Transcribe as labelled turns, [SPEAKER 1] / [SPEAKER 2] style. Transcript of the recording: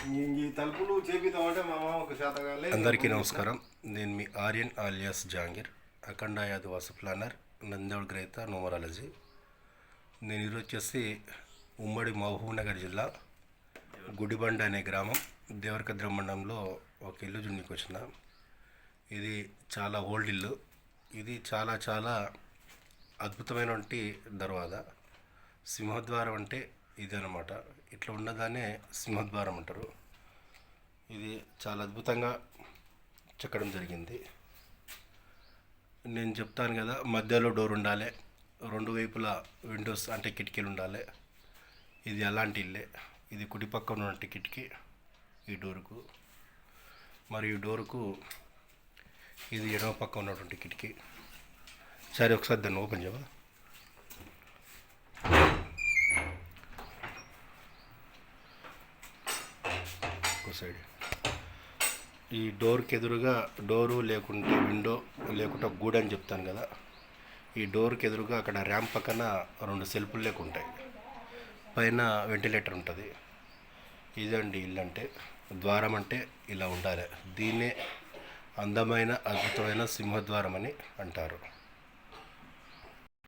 [SPEAKER 1] తలుపులు చేపిద్దామంటే మా మామ ఒక శాతగాలే.
[SPEAKER 2] అందరికీ నమస్కారం. నేను మీ ఆర్యన్ ఆలియాస్ జాంగీర్, అఖండ యాదవాస ప్లానర్, నంద్యాల గ్రహీత, న్యూమరాలజీ. నేను ఈరోజు వచ్చేసి ఉమ్మడి మహబూబ్నగర్ జిల్లా గుడిబండ అనే గ్రామం దేవరకద్ర మండలంలో ఒక ఇల్లు జున్నికి వచ్చిన. ఇది చాలా ఓల్డ్ ఇల్లు. ఇది చాలా చాలా అద్భుతమైనటువంటి దర్వాజా. సింహద్వారం అంటే ఇది అన్నమాట. ఇట్లా ఉన్నదానే సింహద్వారం అంటారు. ఇది చాలా అద్భుతంగా చెక్కడం జరిగింది. నేను చెప్తాను కదా, మధ్యలో డోర్ ఉండాలి, రెండు వైపులా విండోస్ అంటే కిటికీలు ఉండాలి. ఇది అలాంటి ఇల్లే. ఇది కుడి పక్క ఉన్నటువంటి కిటికీ ఈ డోరుకు, మరియు ఈ డోరుకు ఇది ఎడమ పక్క ఉన్నటువంటి కిటికీ. సరే, ఒకసారి దాన్ని ఓపెన్ చేయవా? ఒక సైడ్ ఈ డోర్కి ఎదురుగా డోరు లేకుంటే విండో లేకుంటే గూడ అని చెప్తాను కదా, ఈ డోర్కి ఎదురుగా అక్కడ ర్యాంప్ పక్కన రెండు సెల్ఫులు లేకుంటాయి, పైన వెంటిలేటర్ ఉంటుంది. ఇదండి ఇల్లు అంటే. ద్వారం అంటే ఇలా ఉండాలి. దీన్నే అందమైన అద్భుతమైన సింహద్వారం అని అంటారు.